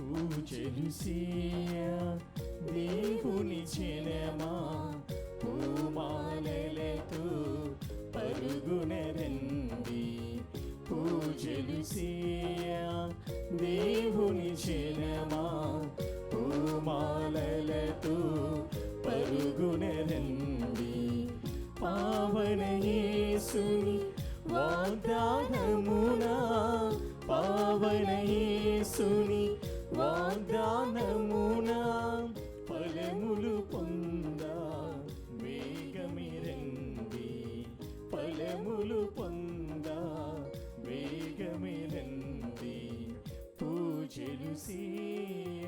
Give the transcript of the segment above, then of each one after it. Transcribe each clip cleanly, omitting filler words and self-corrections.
పూజలు చేయ దేవుని జనమా, పూమాలలతో పరుగున రండి. పూజలు చేయ దేవుని జనమా, పూమాలలతో పరుగున రండి. పావన యేసుని వాగ్దానమునా, పావన యేసుని వాగ్దానమునా ఫలములు పొందా వేగమిరండి. ఫలములు పొందా వేగమిరండి. పూజలు చేయ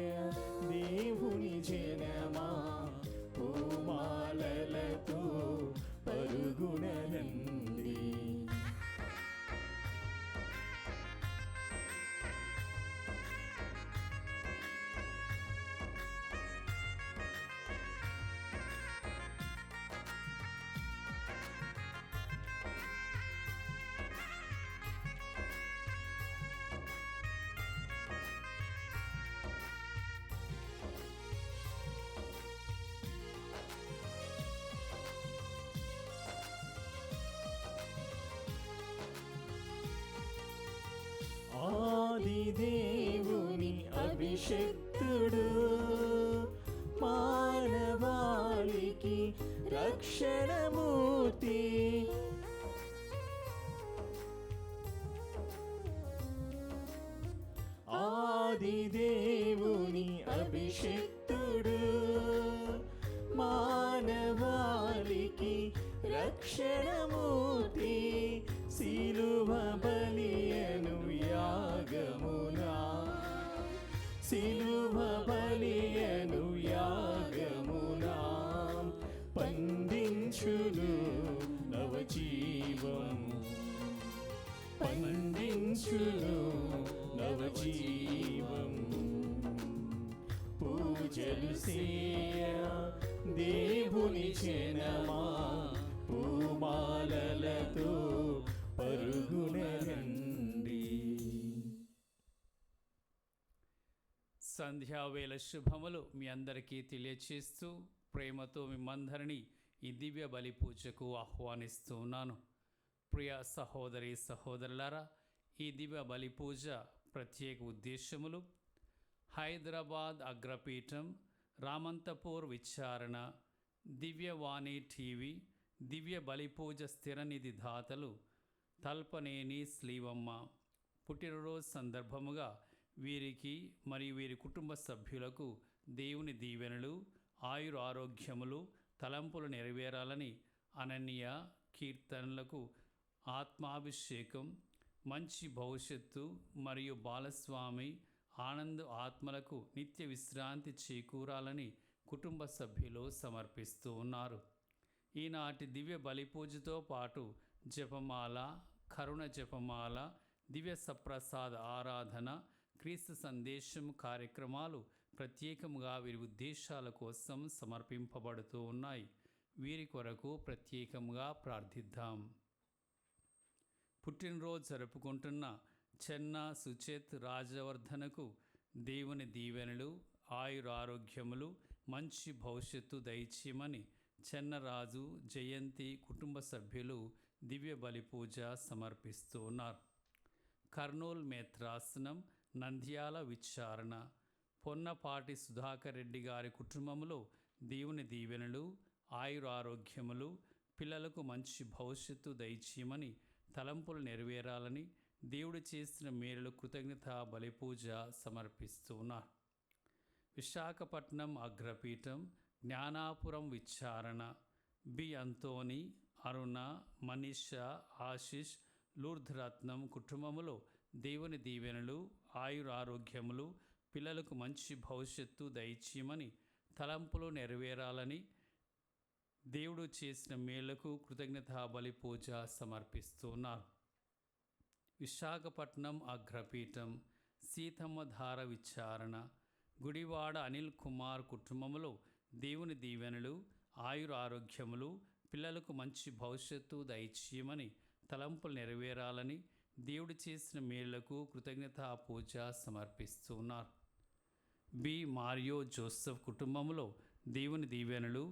దేవుని జనమా, పూమాలలతో పరుగున రండి. ఆది దేవుని అభిషక్తుడు, మానవాళికి రక్షణమూర్తి. ఆది దేవుని అభిషక్తుడు, మానవాళికి రక్షణమూర్తి. సిలువ బలియను యాగమునా, సిలువ బలియను యాగమునా పండించును నవజీవము, పండించును నవజీవము. పూజలు చేయ దేవుని జనమా, పూమాలలతో పరుగున రండి. సంధ్యావేళ శుభములు మీ అందరికీ తెలియచేస్తూ ప్రేమతో మిమ్మందరినీ ఈ దివ్య బలి పూజకు ఆహ్వానిస్తూ ఉన్నాను. ప్రియ సహోదరి సహోదరులారా, ఈ దివ్య బలి పూజ ప్రత్యేక ఉద్దేశములు: హైదరాబాద్ అగ్రపీఠం, రామంతపూర్ విచారణ, దివ్యవాణి టీవీ, దివ్య బలి పూజ స్థిర నిధి దాతలు తల్పనేని శ్రీవమ్మ పుట్టినరోజు సందర్భముగా వీరికి మరియు వీరి కుటుంబ సభ్యులకు దేవుని దీవెనలు, ఆయుర ఆరోగ్యములు, తలంపులు నెరవేరాలని, అనన్య కీర్తనలకు ఆత్మాభిషేకం, మంచి భవిష్యత్తు మరియు బాలస్వామి ఆనంద్ ఆత్మలకు నిత్య విశ్రాంతి చేకూరాలని కుటుంబ సభ్యులు సమర్పిస్తూ ఉన్నారు. ఈనాటి దివ్య బలిపూజతో పాటు జపమాల, కరుణ జపమాల, దివ్య సప్రసాద ఆరాధన, క్రీస్తు సందేశం కార్యక్రమాలు ప్రత్యేకంగా వీరి ఉద్దేశాల కోసం సమర్పింపబడుతూ ఉన్నాయి. వీరి కొరకు ప్రత్యేకంగా ప్రార్థిద్దాం. పుట్టినరోజు జరుపుకుంటున్న చెన్న సుచేత్ రాజవర్ధనకు దేవుని దీవెనలు, ఆయురారోగ్యములు, మంచి భవిష్యత్తు దయచేయమని చెన్నరాజు జయంతి కుటుంబ సభ్యులు దివ్య బలి పూజ సమర్పిస్తూ ఉన్నారు. కర్నూలు మేత్రాసనం, నంద్యాల విచారణ, పొన్నపాటి సుధాకర్ రెడ్డి గారి కుటుంబంలో దేవుని దీవెనలు, ఆయురారోగ్యములు, పిల్లలకు మంచి భవిష్యత్తు దయచేయమని, తలంపులు నెరవేరాలని, దేవుడు చేసిన మేలులు కృతజ్ఞత బలిపూజ సమర్పిస్తూ ఉన్నారు. విశాఖపట్నం అగ్రపీఠం, జ్ఞానాపురం విచారణ, బి అంతోని, అరుణ, మనీషా, ఆశిష్, లూర్ధ్రత్నం కుటుంబములో దేవుని దీవెనలు, ఆయురారోగ్యములు, పిల్లలకు మంచి భవిష్యత్తు దయచేయమని, తలంపులు నెరవేరాలని, దేవుడు చేసిన మేళ్లకు కృతజ్ఞత బలిపూజ సమర్పిస్తున్నారు. విశాఖపట్నం అగ్రపీఠం, సీతమ్మధార విచారణ, గుడివాడ అనిల్ కుమార్ కుటుంబంలో దేవుని దీవెనలు, ఆయురారోగ్యములు, పిల్లలకు మంచి భవిష్యత్తు దయచేయమని, తలంపులు నెరవేరాలని, దేవుడు చేసిన మేళ్లకు కృతజ్ఞత పూజ సమర్పిస్తున్నారు. బి మారియో జోసెఫ్ కుటుంబంలో దేవుని దీవెనలు,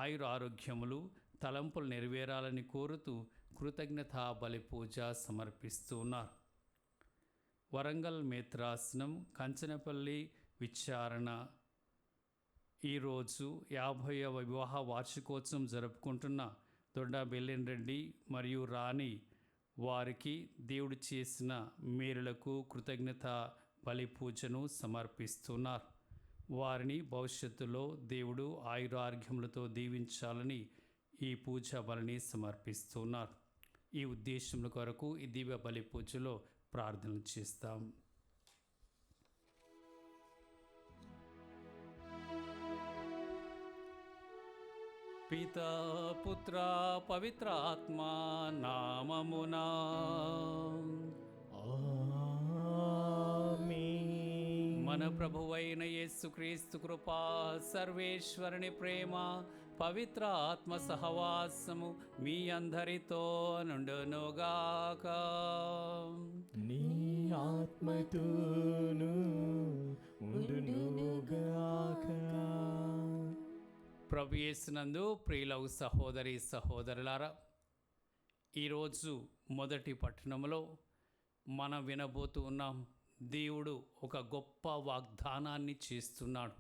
ఆయురారోగ్యములు, తలంపులు నెరవేరాలని కోరుతూ కృతజ్ఞతా బలి పూజ సమర్పిస్తున్నారు. వరంగల్ మేత్రాసనం కంచనపల్లి విచారణ ఈరోజు 50వ వివాహ వార్షికోత్సవం జరుపుకుంటున్న దొడ్డ బెల్లెన్ రెడ్డి మరియు రాణి వారికి దేవుడు చేసిన మేలులకు కృతజ్ఞత బలి పూజను సమర్పిస్తున్నారు. వారిని భవిష్యత్తులో దేవుడు ఆయురారోగ్యములతో దీవించాలని ఈ పూజా బలిని సమర్పిస్తున్నారు. ఈ ఉద్దేశముల కొరకు ఈ దివ్య బలి పూజలో ప్రార్థనలు చేస్తాం. పితా పుత్ర పవిత్ర ఆత్మ నామమునా మన ప్రభువైన యేసుక్రీస్తు కృపా, సర్వేశ్వరుని ప్రేమ, పవిత్ర ఆత్మ సహవాసము మీ అందరితో నుండునుగాక. నీ ఆత్మతోను ఉండునుగాక. ప్రభు యేసునందు ప్రియులగు సహోదరి సహోదరులారా, ఈరోజు మొదటి పట్టణంలో మనం వినబోతూ ఉన్నాం. దేవుడు ఒక గొప్ప వాగ్దానాన్ని చేస్తున్నాడు.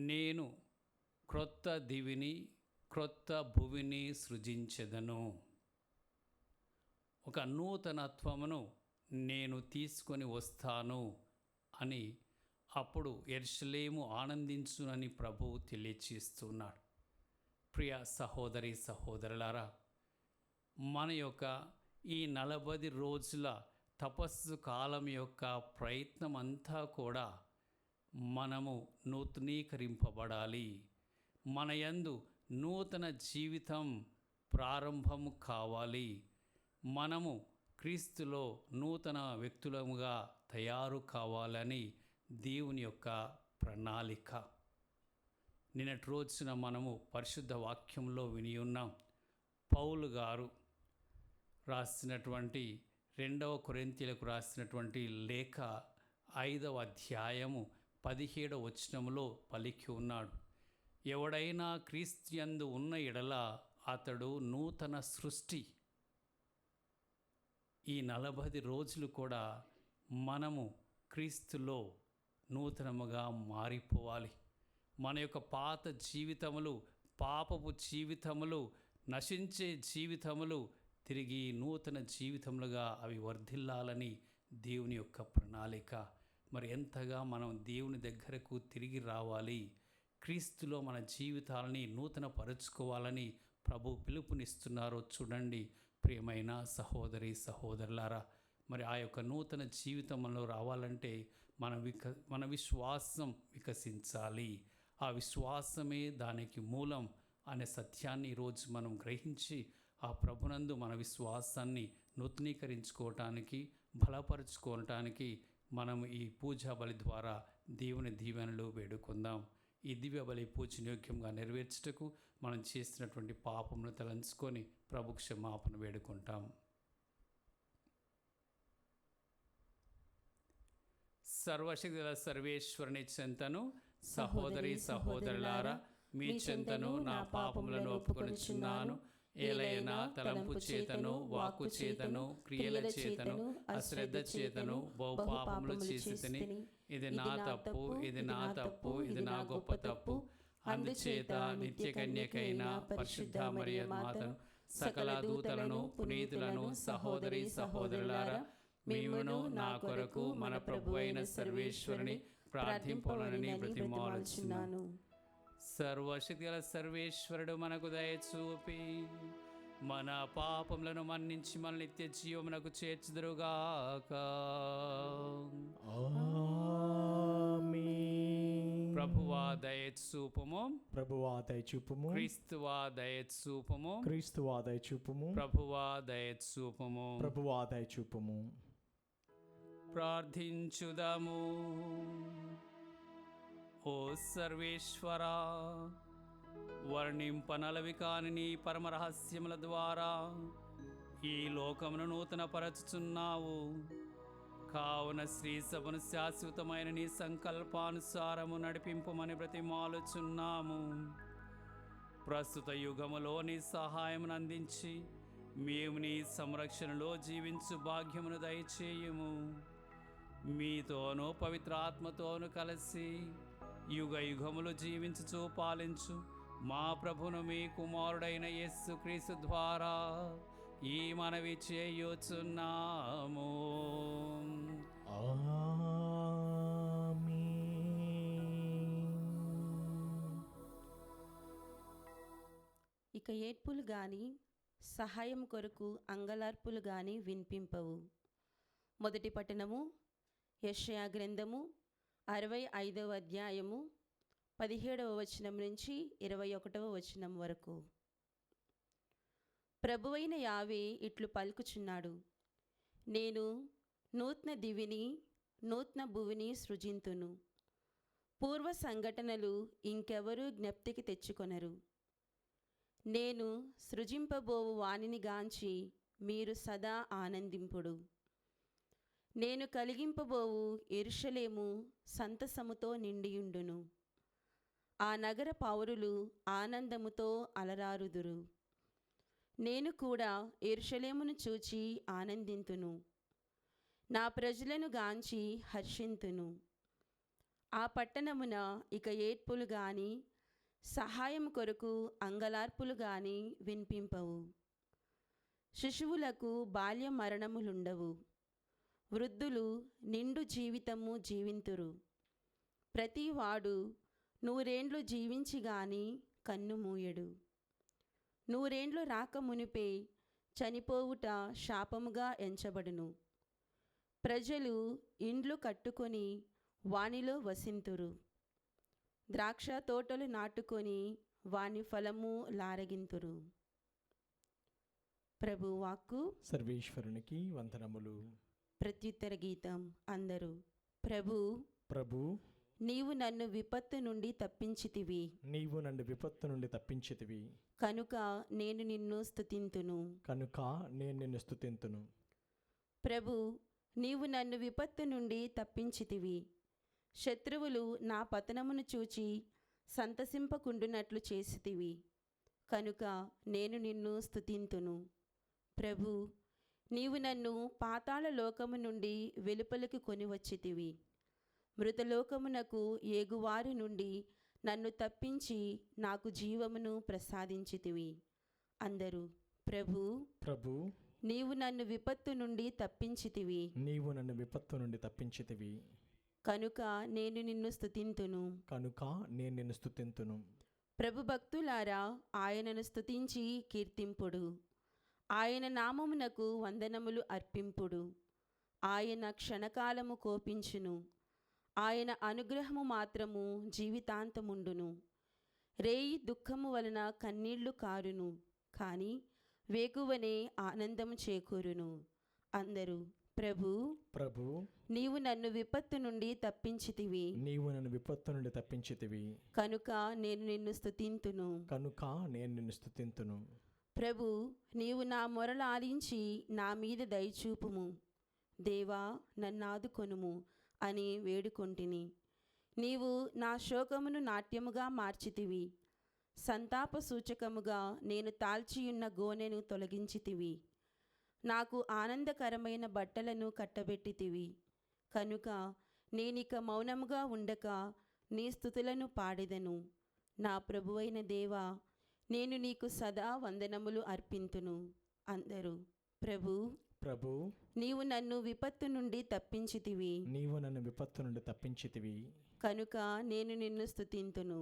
నేను క్రొత్త దివిని క్రొత్త భువిని సృజించెదను. ఒక నూతనత్వమును నేను తీసుకొని వస్తాను అని అప్పుడు యెరూషలేము ఆనందించునని ప్రభువు తెలియచేస్తున్నాడు. ప్రియ సహోదరి సహోదరులారా, మన యొక్క ఈ 40 రోజుల తపస్సు కాలం యొక్క ప్రయత్నం అంతా కూడా మనము నూతనీకరింపబడాలి. మన యందు నూతన జీవితం ప్రారంభం కావాలి. మనము క్రీస్తులో నూతన వ్యక్తులముగా తయారు కావాలని దేవుని యొక్క ప్రణాళిక. నిన్నటి రోజున మనము పరిశుద్ధ వాక్యంలో విని ఉన్నాం. పౌలు గారు రాసినటువంటి 2వ కొరింథీయులకు రాసినటువంటి లేఖ 5వ అధ్యాయము 17వ వచనములో పలికి ఉన్నాడు. ఎవడైనా క్రీస్తుయందు ఉన్న ఎడల అతడు నూతన సృష్టి. ఈ 40 రోజులు కూడా మనము క్రీస్తులో నూతనముగా మారిపోవాలి. మన యొక్క పాత జీవితములు, పాపపు జీవితములు, నశించే జీవితములు తిరిగి నూతన జీవితములుగా అవి వర్ధిల్లాలని దేవుని యొక్క ప్రణాళిక. మరి ఎంతగా మనం దేవుని దగ్గరకు తిరిగి రావాలి, క్రీస్తులో మన జీవితాలని నూతన పరుచుకోవాలని ప్రభు పిలుపునిస్తున్నారో చూడండి. ప్రియమైన సహోదరి సహోదరులారా, మరి ఆ యొక్క నూతన జీవితంలో రావాలంటే మన విశ్వాసం వికసించాలి. ఆ విశ్వాసమే దానికి మూలం అనే సత్యాన్ని ఈరోజు మనం గ్రహించి ఆ ప్రభునందు మన విశ్వాసాన్ని నూతనీకరించుకోవటానికి, బలపరుచుకోవటానికి మనం ఈ పూజా బలి ద్వారా దేవుని దీవెనలు వేడుకుందాం. ఈ దివ్య బలి పూజను యోగ్యంగా నెరవేర్చుటకు మనం చేసినటువంటి పాపమును తలంచుకొని ప్రభు క్షమాపణ వేడుకుంటాం. సర్వశక్తుల సర్వేశ్వరుని చెంతను సహోదరి సహోదరులారా, మీ చెంతను నా పాపములను ఒప్పుకొనుచున్నాను. ఏలైనా తలంపు చేతను, వాక్కు చేతను, క్రియల చేతను, అశ్రద్ధ చేతను బహుపాపములు చేసి తిని, ఇది నా తప్పు, ఇది నా తప్పు, ఇది నా గొప్ప తప్పు. అందుచేత నిత్య కన్యకైన పరిశుద్ధ మరియ మాతను, సకల దూతలను, పునీతులను, సహోదరి సహోదరులారా, మీవును నా కొరకు మన ప్రభు అయిన సర్వేశ్వరుని ప్రార్థింపవలనని బ్రతిమాలుచున్నాను. సర్వశక్తిగల సర్వేశ్వరుడు మనకు దయచూపి మన పాపములను మన్నించి మన నిత్య జీవమునకు చేర్చుదురుగాక. ప్రభువా దయచూపుము, ప్రభువా దయచూపుము, క్రీస్తువా దయచూపుము, క్రీస్తువా దయచూపుము, ప్రభువా దయచూపుము, ప్రభువా దయచూపుము. ప్రార్థించుదాము. ఓ సర్వేశ్వరా, వర్ణింపనలవి కాని నీ పరమరహస్యముల ద్వారా ఈ లోకమును నూతన పరచుచున్నావు. కావున శ్రీ సభను శాశ్వతమైన నీ సంకల్పానుసారము నడిపింపుమని బ్రతిమాలుచున్నాము. ప్రస్తుత యుగములో నీ సహాయమును అందించి మేము నీ సంరక్షణలో జీవించు భాగ్యమును దయచేయుము. మీతోనూ పవిత్రాత్మతోనూ కలిసి యుగ యుగములు జీవించుచు పాలించు మా ప్రభును మీ కుమారుడైన యేసుక్రీస్తు ద్వారా ఈ మనవి చేయుచున్నాము. ఇక ఏడ్పులు గాని సహాయం కొరకు అంగలార్పులు గాని వినిపింపవు. మొదటి పట్టణము యెషయా గ్రంథము 65వ అధ్యాయము 17వ వచనం నుంచి 21వ వచనం వరకు. ప్రభువైన యావే ఇట్లు పలుకుచున్నాడు, నేను నూతన దివిని నూతన భువిని సృజింతును. పూర్వ సంఘటనలు ఇంకెవరూ జ్ఞప్తికి తెచ్చుకొనరు. నేను సృజింపబోవు వానిని గాంచి మీరు సదా ఆనందింపుడు. నేను కలిగింపబోవు యెరూషలేము సంతసముతో నిండియుండును. ఆ నగర పౌరులు ఆనందముతో అలరారుదురు. నేను కూడా యెరూషలేమును చూచి ఆనందింతును, నా ప్రజలను గాంచి హర్షింతును. ఆ పట్టణమున ఇక ఏడ్పులు గాని సహాయం కొరకు అంగలార్పులు గాని వినిపింపవు. శిశువులకు బాల్య మరణములుండవు. వృద్ధులు నిండు జీవితము జీవింతురు. ప్రతివాడు 100 ఏండ్లు జీవించి గాని కన్ను మూయడు. 100 ఏండ్లు రాకమునిపే చనిపోవుట శాపముగా ఎంచబడును. ప్రజలు ఇండ్లు కట్టుకొని వానిలో వసింతురు. ద్రాక్ష తోటలు నాటుకొని వాని ఫలము లారగింతురు. ప్రభు వాక్కు. సర్వేశ్వరునికి వందనములు. ప్రత్యుత్తర గీతం. అందరూ. ప్రభు, నీవు నన్ను విపత్తు నుండి తప్పించితివి. నీవు నన్ను విపత్తు నుండి తప్పించితివి. కనుక నేను నిన్ను స్తుతింతును. ప్రభు, నీవు నన్ను విపత్తు నుండి తప్పించితివి. శత్రువులు నా పతనమును చూచి సంతసింపకుండునట్లు చేసితివి. కనుక నేను నిన్ను స్తుతింతును. ప్రభు, నీవు నన్ను పాతాళ లోకము నుండి వెలుపలికి కొనివచ్చితివి. మృతలోకమునకు ఏగువారి నుండి నన్ను తప్పించి నాకు జీవమును ప్రసాదించితివి. అందరూ. ప్రభు, నీవు నన్ను విపత్తు నుండి తప్పించితివి. కనుక నేను నిన్ను స్తుతింతును. ప్రభు భక్తులారా, ఆయనను స్తుతించి కీర్తింపుడు. ఆయన నామమునకు వందనములు అర్పింపుడు. ఆయన క్షణకాలము కోపించును. ఆయన అనుగ్రహము మాత్రము జీవితాంతముండును. రేయి దుఃఖము వలన కన్నీళ్లు కారును, కానీ వేకువనే ఆనందము చేకూరును. అందరూ. ప్రభు, నీవు నన్ను విపత్తు నుండి తప్పించితివి. కనుక నేను నిన్ను స్తుతింతును. ప్రభు, నీవు నా మొరలు ఆలించి నా మీద దయచూపుము. దేవా, నన్నాదుకొనుము అని వేడుకొంటిని. నీవు నా శోకమును నాట్యముగా మార్చితివి. సంతాప సూచకముగా నేను తాల్చియున్న గోనెను తొలగించితివి. నాకు ఆనందకరమైన బట్టలను కట్టబెట్టితివి. కనుక నేనిక మౌనముగా ఉండక నీ స్తుతులను పాడెదను. నా ప్రభువైన దేవా, నేను నీకు సదా వందనములు అర్పింతును. అందరూ. ప్రభు, నీవు నన్ను విపత్తు నుండి తప్పించితివి. కనుక నేను నిన్ను స్తుతింతును.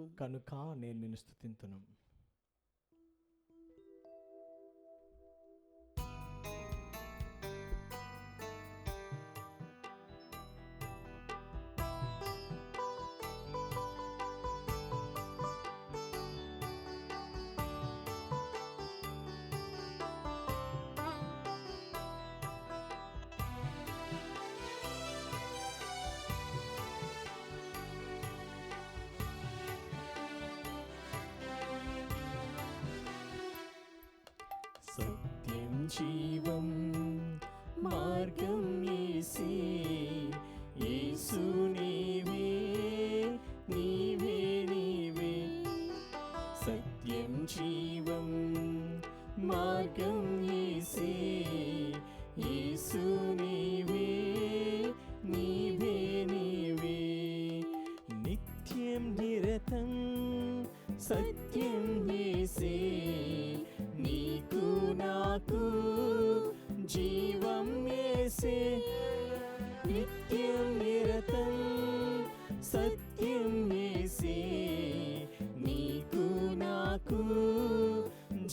సత్యం జీవం మార్గం యేసే, యేసు నీవే, నీవే నీవే, సత్యం జీవం మార్గం యేసే, యేసు నీవే, నీవే నీవే, నిత్యం నిరతం సత్యం యేసే, నీకు నాకు జీవం యేసే, నిత్యం నిరతం సత్యం యేసే, నీకు నాకు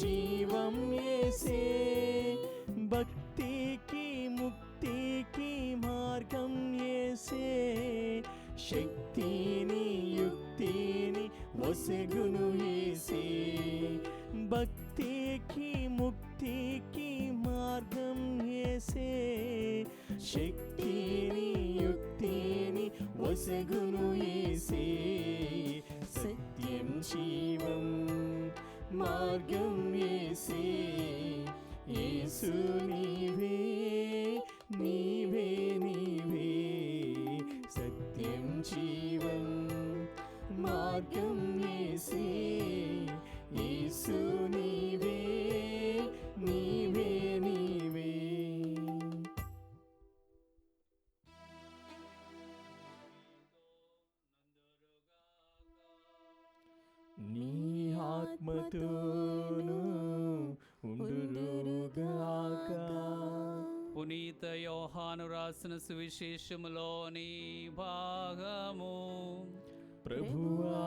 జీవం యేసే, భక్తికి ముక్తికి మార్గం యేసే, శక్తిని యుక్తిని ఒసగును యేసే, భక్తికి ముక్తికి మార్గం యేసే, శక్తిని యుక్తిని ఒసగును యేసే, సత్యం జీవం మార్గం యేసే, యేసు నీవే, నీవే నీవే, సత్యం జీవం మార్గం యేసే, యేసు నీవే, నీవే నీవే. నీ ఆత్మతోను ఉండురుగాక. పునీత యోహాను రాసిన సువిశేషములోని భాగము. ప్రభువా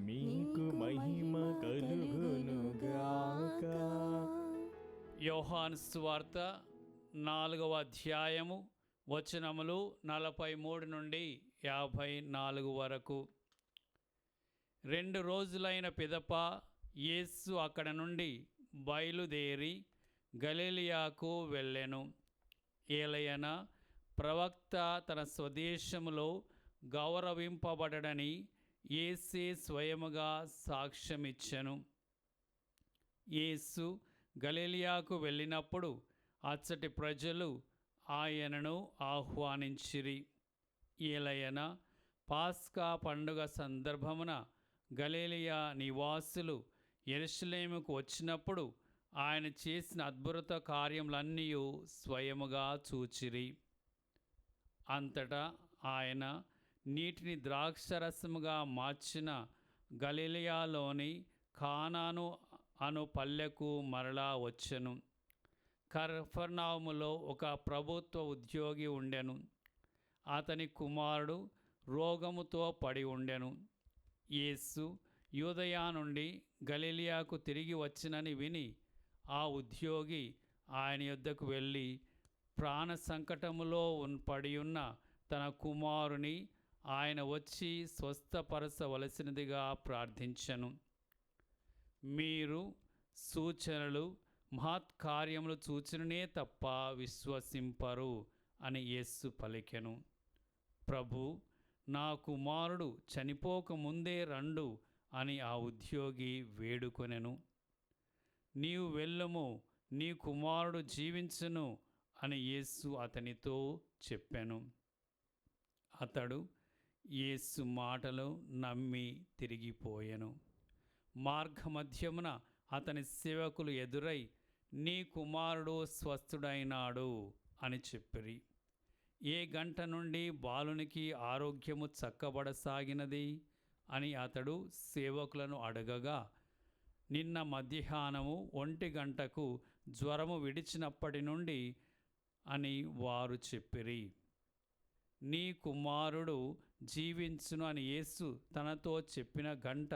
మీకు మహిమ కలుగునుగాక. యోహాను సువార్త 4వ అధ్యాయము వచనములు 43 నుండి 54 వరకు. 2 రోజులైన పిదప యేసు అక్కడ నుండి బయలుదేరి గలిలయకు వెళ్ళెను. ఏలయన ప్రవక్త తన స్వదేశములో గౌరవింపబడడని యేసే స్వయముగా సాక్ష్యమిచ్చెను. యేసు గలిలయకు వెళ్ళినప్పుడు అచ్చటి ప్రజలు ఆయనను ఆహ్వానించిరి. ఏలయన పాస్కా పండుగ సందర్భమున గలిలయ నివాసులు యెరూషలేముకు వచ్చినప్పుడు ఆయన చేసిన అద్భుత కార్యములన్నీ స్వయముగా చూచిరి. అంతటా ఆయన నీటిని ద్రాక్షరసముగా మార్చిన గలిలయలోని కానాను అను పల్లెకు మరలా వచ్చెను. కఫర్నహూములో ఒక ప్రభుత్వ ఉద్యోగి ఉండెను. అతని కుమారుడు రోగముతో పడి ఉండెను. యేసు యూదయ నుండి గలిలయకు తిరిగి వచ్చినని విని ఆ ఉద్యోగి ఆయన యొద్దకు వెళ్ళి ప్రాణ సంకటములో పడియున్న తన కుమారుని ఆయన వచ్చి స్వస్థపరచవలసినదిగా ప్రార్థించెను. మీరు సూచనలు మహత్కార్యములు చూచిననే తప్ప విశ్వసింపరు అని యేసు పలికెను. ప్రభు, నా కుమారుడు చనిపోకముందే రండు అని ఆ ఉద్యోగి వేడుకొనెను. నీవు వెళ్ళుము, నీ కుమారుడు జీవించును అని యేసు అతనితో చెప్పెను. అతడు యేసు మాటలు నమ్మి తిరిగిపోయెను. మార్గమధ్యమున అతని సేవకులు ఎదురై, నీ కుమారుడు స్వస్థుడైనాడు అని చెప్పిరి. ఏ గంట నుండి బాలునికి ఆరోగ్యము చక్కబడసాగినది అని అతడు సేవకులను అడగగా, నిన్న మధ్యాహ్నము 1 గంటకు జ్వరము విడిచినప్పటి నుండి అని వారు చెప్పిరి. నీ కుమారుడు జీవించును అని యేసు తనతో చెప్పిన గంట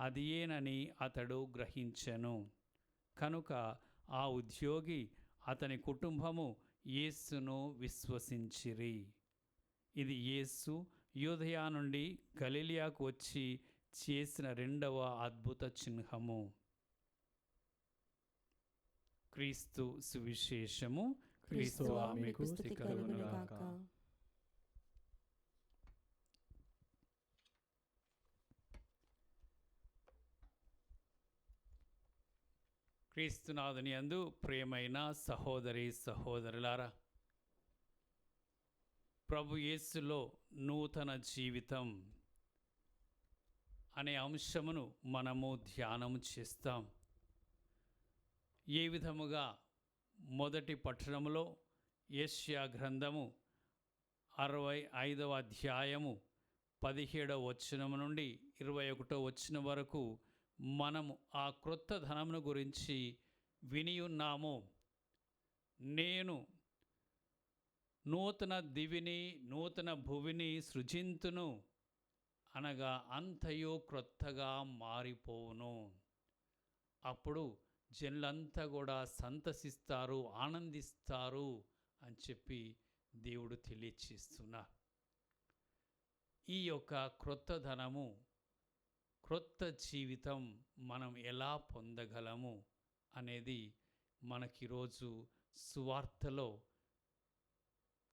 అదియేనని అతడు గ్రహించెను. కనుక ఆ ఉద్యోగి అతని కుటుంబము యేసును విశ్వసించిరి. ఇది యేసు యూదయ నుండి గలిలయకు వచ్చి చేసిన 2వ అద్భుత చిహ్నము. క్రీస్తు సువిశేషము. క్రీస్తువా మీకు స్తుతి కలుగునుగాక. క్రీస్తునాథుని యందు ప్రియమైన సహోదరి సహోదరులారా, ప్రభు యేసులో నూతన జీవితం అనే అంశమును మనము ధ్యానం చేస్తాం. ఏ విధముగా మొదటి పట్టణములో యెషయా గ్రంథము 65వ అధ్యాయము 17వ వచనము నుండి 21వ వచనం వరకు మనము ఆ క్రొత్త ధనమును గురించి విని ఉన్నాము. నేను నూతన దివిని నూతన భువిని సృజింతును అనగా అంతయు క్రొత్తగా మారిపోవును. అప్పుడు జనులంతా కూడా సంతసిస్తారు, ఆనందిస్తారు అని చెప్పి దేవుడు తెలియచేస్తున్నారు. ఈ యొక్క క్రొత్త ధనము, క్రొత్త జీవితం మనం ఎలా పొందగలము అనేది మనకిరోజు సువార్తలో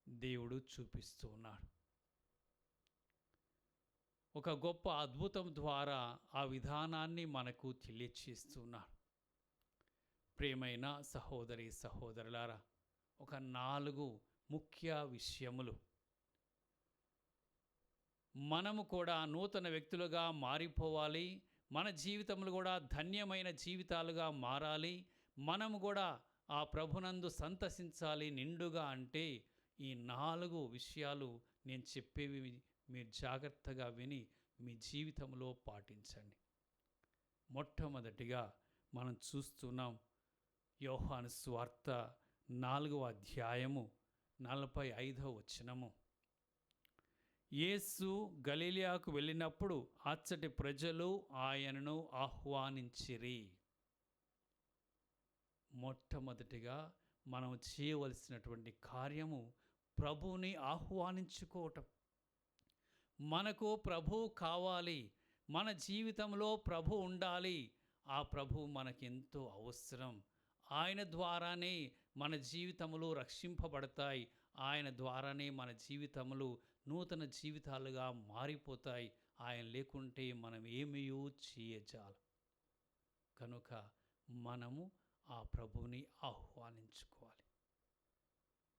దేవుడు చూపిస్తూ ఉన్నాడు. ఒక గొప్ప అద్భుతం ద్వారా ఆ విధానాన్ని మనకు తెలియచేస్తున్నాడు. ప్రియమైన సహోదరి సహోదరులారా, ఒక 4 ముఖ్య విషయములు మనము కూడా నూతన వ్యక్తులుగా మారిపోవాలి. మన జీవితములు కూడా ధన్యమైన జీవితాలుగా మారాలి. మనము కూడా ఆ ప్రభునందు సంతసించాలి నిండుగా. అంటే ఈ 4 విషయాలు నేను చెప్పేవి మీరు జాగ్రత్తగా విని మీ జీవితంలో పాటించండి. మొట్టమొదటిగా మనం చూస్తున్నాం యోహాను సువార్త 4వ అధ్యాయము 45వ వచనము. యేసు గలిలయకు వెళ్ళినప్పుడు అచ్చటి ప్రజలు ఆయనను ఆహ్వానించిరి. మొట్టమొదటిగా మనం చేయవలసినటువంటి కార్యము ప్రభువుని ఆహ్వానించుకోవటం. మనకు ప్రభు కావాలి, మన జీవితంలో ప్రభు ఉండాలి. ఆ ప్రభు మనకెంతో అవసరం. ఆయన ద్వారానే మన జీవితములు రక్షింపబడతాయి. ఆయన ద్వారానే మన జీవితములు నూతన జీవితాలుగా మారిపోతాయి. ఆయన లేకుంటే మనం ఏమీయూ చేయజాలం. కనుక మనము ఆ ప్రభుని ఆహ్వానించుకోవాలి.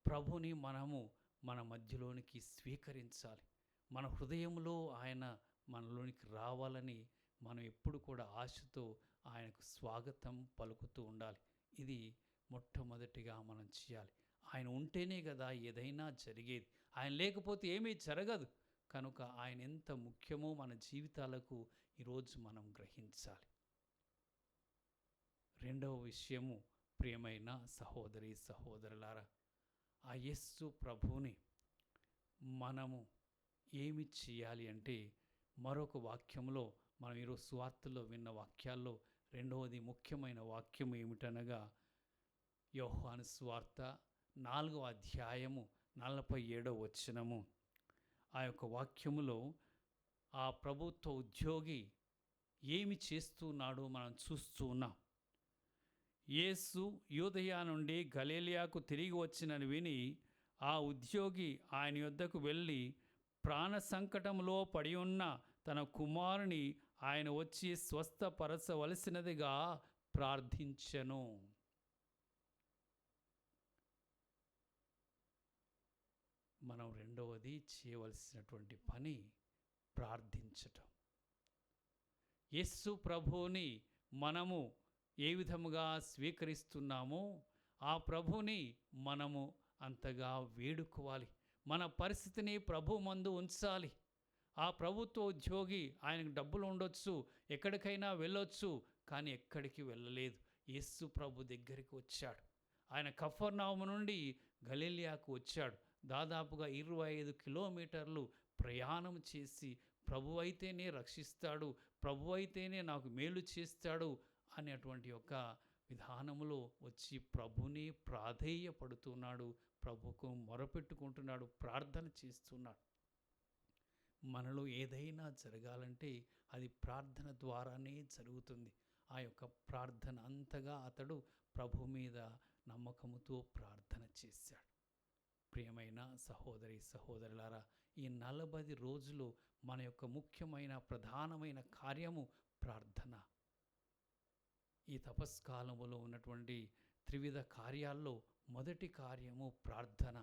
ప్రభుని మనము మన మధ్యలోనికి స్వీకరించాలి. మన హృదయంలో ఆయన మనలోనికి రావాలని మనం ఎప్పుడు కూడా ఆశతో ఆయనకు స్వాగతం పలుకుతూ ఉండాలి. ఇది మొట్టమొదటిగా మనం చేయాలి. ఆయన ఉంటేనే కదా ఏదైనా జరిగేది. ఆయన లేకపోతే ఏమీ జరగదు. కనుక ఆయన ఎంత ముఖ్యమో మన జీవితాలకు ఈరోజు మనం గ్రహించాలి. రెండవ విషయము, ప్రియమైన సహోదరి సహోదరులారా, ఆ యేసు ప్రభువుని మనము ఏమి చేయాలి అంటే, మరొక వాక్యంలో మనం ఈరోజు సువార్తలో విన్న వాక్యాల్లో రెండవది ముఖ్యమైన వాక్యం ఏమిటనగా యోహాను సువార్త 4వ అధ్యాయము 47వ వచనము. ఆ యొక్క వాక్యములో ఆ ప్రభుత్వ ఉద్యోగి ఏమి చేస్తున్నాడో మనం చూస్తూ ఉన్నాం. యేసు యూదయ నుండి గలిలయకు తిరిగి వచ్చినని విని ఆ ఉద్యోగి ఆయన యొద్దకు వెళ్ళి ప్రాణ సంకటంలో పడి ఉన్న తన కుమారుని ఆయన వచ్చి స్వస్థపరచవలసినదిగా ప్రార్థించెను. మనం రెండవది చేయవలసినటువంటి పని ప్రార్థించటం. యేసు ప్రభువుని మనము ఏ విధముగా స్వీకరిస్తున్నామో ఆ ప్రభువుని మనము అంతగా వేడుకోవాలి. మన పరిస్థితిని ప్రభు మందు ఉంచాలి. ఆ ప్రభుత్వ ఉద్యోగి, ఆయనకు డబ్బులు ఉండొచ్చు, ఎక్కడికైనా వెళ్ళొచ్చు, కానీ ఎక్కడికి వెళ్ళలేదు. యేసు ప్రభు దగ్గరికి వచ్చాడు. ఆయన కఫర్నహూము నుండి గలిలయకు వచ్చాడు. దాదాపుగా 25 కిలోమీటర్లు ప్రయాణం చేసి ప్రభు అయితేనే రక్షిస్తాడు, ప్రభు అయితేనే నాకు మేలు చేస్తాడు అనేటువంటి ఒక విధానములో వచ్చి ప్రభుని ప్రాధేయపడుతున్నాడు, ప్రభుకు మొరపెట్టుకుంటున్నాడు, ప్రార్థన చేస్తున్నాడు. మనలో ఏదైనా జరగాలంటే అది ప్రార్థన ద్వారానే జరుగుతుంది. ఆ యొక్క ప్రార్థన అంతగా అతడు ప్రభు మీద నమ్మకముతో ప్రార్థన చేశాడు. ప్రియమైన సహోదరి సహోదరులారా, ఈ 40 రోజులు మన యొక్క ముఖ్యమైన ప్రధానమైన కార్యము ప్రార్థన. ఈ తపస్కాలములో ఉన్నటువంటి త్రివిధ కార్యాల్లో మొదటి కార్యము ప్రార్థన.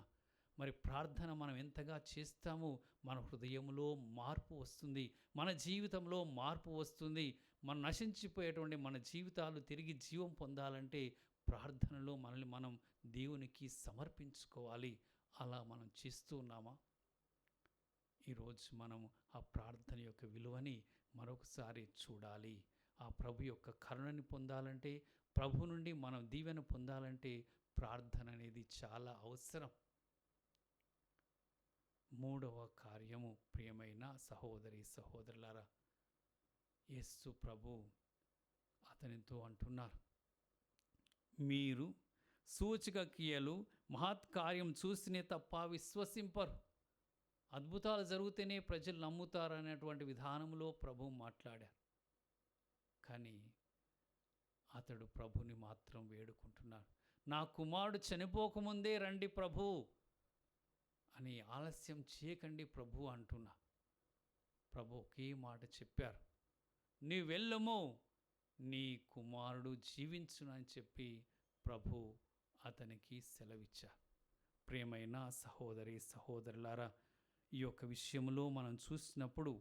మరి ప్రార్థన మనం ఎంతగా చేస్తామో మన హృదయంలో మార్పు వస్తుంది, మన జీవితంలో మార్పు వస్తుంది. మనం నశించిపోయేటువంటి మన జీవితాలు తిరిగి జీవం పొందాలంటే ప్రార్థనలో మనల్ని మనం దేవునికి సమర్పించుకోవాలి. అలా మనం చేస్తూ ఉన్నామా? ఈరోజు మనం ఆ ప్రార్థన యొక్క విలువని మరొకసారి చూడాలి. ఆ ప్రభు యొక్క కరుణని పొందాలంటే, ప్రభు నుండి మనం దీవెన పొందాలంటే ప్రార్థన అనేది చాలా అవసరం. మూడవ కార్యము, ప్రియమైన సహోదరి సహోదరులారా, యేసు ప్రభు అతనితో అంటున్నారు, మీరు సూచక క్రియలు మహత్కార్యం చూసినే తప్ప విశ్వసింపరు. అద్భుతాలు జరిగితేనే ప్రజలు నమ్ముతారు అనేటువంటి విధానంలో ప్రభు మాట్లాడారు. కానీ అతడు ప్రభుని మాత్రం వేడుకుంటున్నాడు, నా కుమారుడు చనిపోకముందే రండి ప్రభు అని ఆలస్యం చేయకండి ప్రభు అంటున్నా. ప్రభు ఒకే మాట చెప్పారు, నీ వెళ్ళము, నీ కుమారుడు జీవించునని చెప్పి ప్రభు అతనికి సెలవిచ్చారు. ప్రియమైన సహోదరి సహోదరులారా, ఈ యొక్క విషయంలో మనం చూసినప్పుడు